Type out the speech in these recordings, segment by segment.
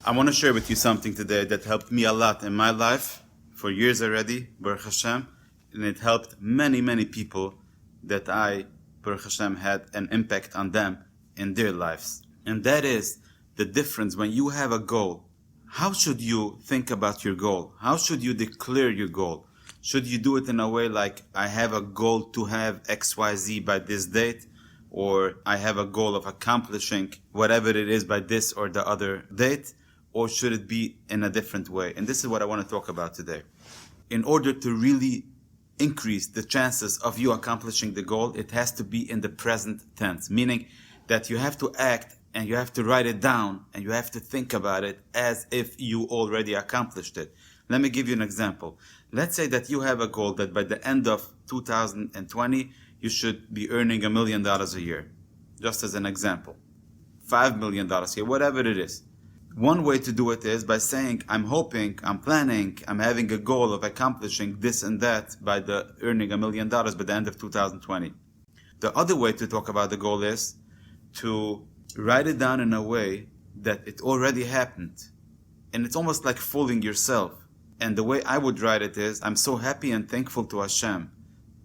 I want to share with you something today that helped me a lot in my life for years already, Baruch Hashem, and it helped many, many people that I, Baruch Hashem, had an impact on them in their lives. And that is the difference when you have a goal. How should you think about your goal? How should you declare your goal? Should you do it in a way like, I have a goal to have XYZ by this date, or I have a goal of accomplishing whatever it is by this or the other date? Or should it be in a different way? And this is what I want to talk about today. In order to really increase the chances of you accomplishing the goal, it has to be in the present tense, meaning that you have to act and you have to write it down and you have to think about it as if you already accomplished it. Let me give you an example. Let's say that you have a goal that by the end of 2020, you should be earning $1 million a year. Just as an example. $5 million a year, whatever it is. One way to do it is by saying, I'm hoping, I'm planning, I'm having a goal of accomplishing this and that by the earning $1 million by the end of 2020. The other way to talk about the goal is to write it down in a way that it already happened. And it's almost like fooling yourself. And the way I would write it is, I'm so happy and thankful to Hashem,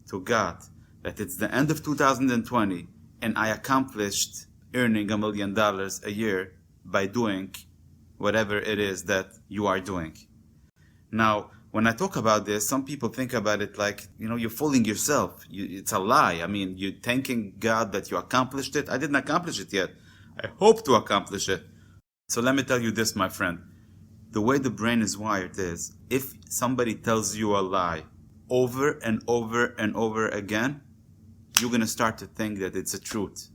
to God, that it's the end of 2020 and I accomplished earning $1 million a year by doing whatever it is that you are doing. Now, when I talk about this, some people think about it like, you're fooling yourself. It's a lie. I mean, you're thanking God that you accomplished it. I didn't accomplish it yet. I hope to accomplish it. So let me tell you this, my friend. The way the brain is wired is, if somebody tells you a lie over and over and over again, you're going to start to think that it's a truth.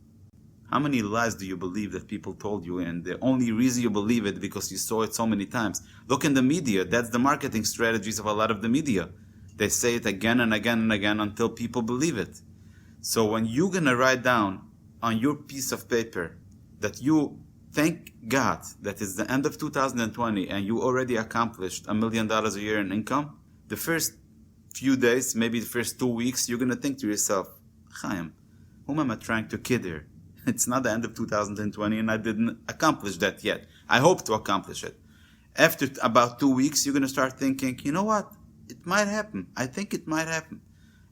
How many lies do you believe that people told you? And the only reason you believe it because you saw it so many times. Look in the media. That's the marketing strategies of a lot of the media. They say it again and again and again until people believe it. So when you're going to write down on your piece of paper that you thank God that it's the end of 2020 and you already accomplished $1 million a year in income, the first few days, maybe the first 2 weeks, you're going to think to yourself, Chaim, whom am I trying to kid here? It's not the end of 2020 and I didn't accomplish that yet. I hope to accomplish it. After about 2 weeks, you're going to start thinking, you know what? It might happen. I think it might happen.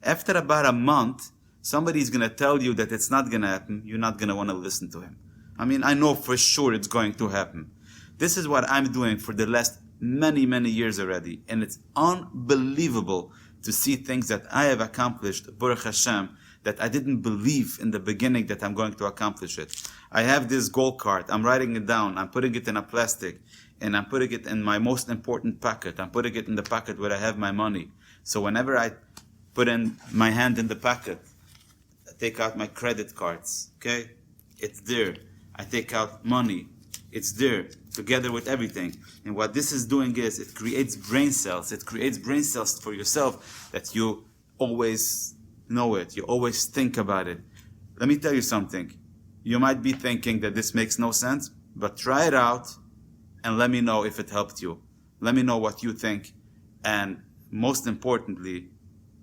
After about a month, somebody's going to tell you that it's not going to happen. You're not going to want to listen to him. I mean, I know for sure it's going to happen. This is what I'm doing for the last many, many years already. And it's unbelievable to see things that I have accomplished, Baruch Hashem, that I didn't believe in the beginning that I'm going to accomplish it. I have this goal card. I'm writing it down. I'm putting it in a plastic. And I'm putting it in my most important pocket. I'm putting it in the pocket where I have my money. So whenever I put in my hand in the pocket, I take out my credit cards. Okay? It's there. I take out money. It's there together with everything. And what this is doing is it creates brain cells. It creates brain cells for yourself that you always know it. You always think about it. Let me tell you something. You might be thinking that this makes no sense, but try it out and let me know if it helped you. Let me know what you think. And most importantly,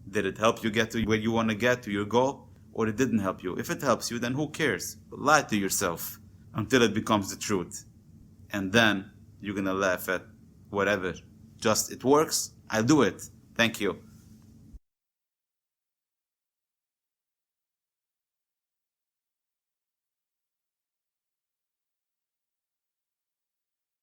did it help you get to where you want to get, to your goal, or it didn't help you? If it helps you, then who cares? Lie to yourself until it becomes the truth. And then you're going to laugh at whatever. Just, it works, I'll do it. Thank you.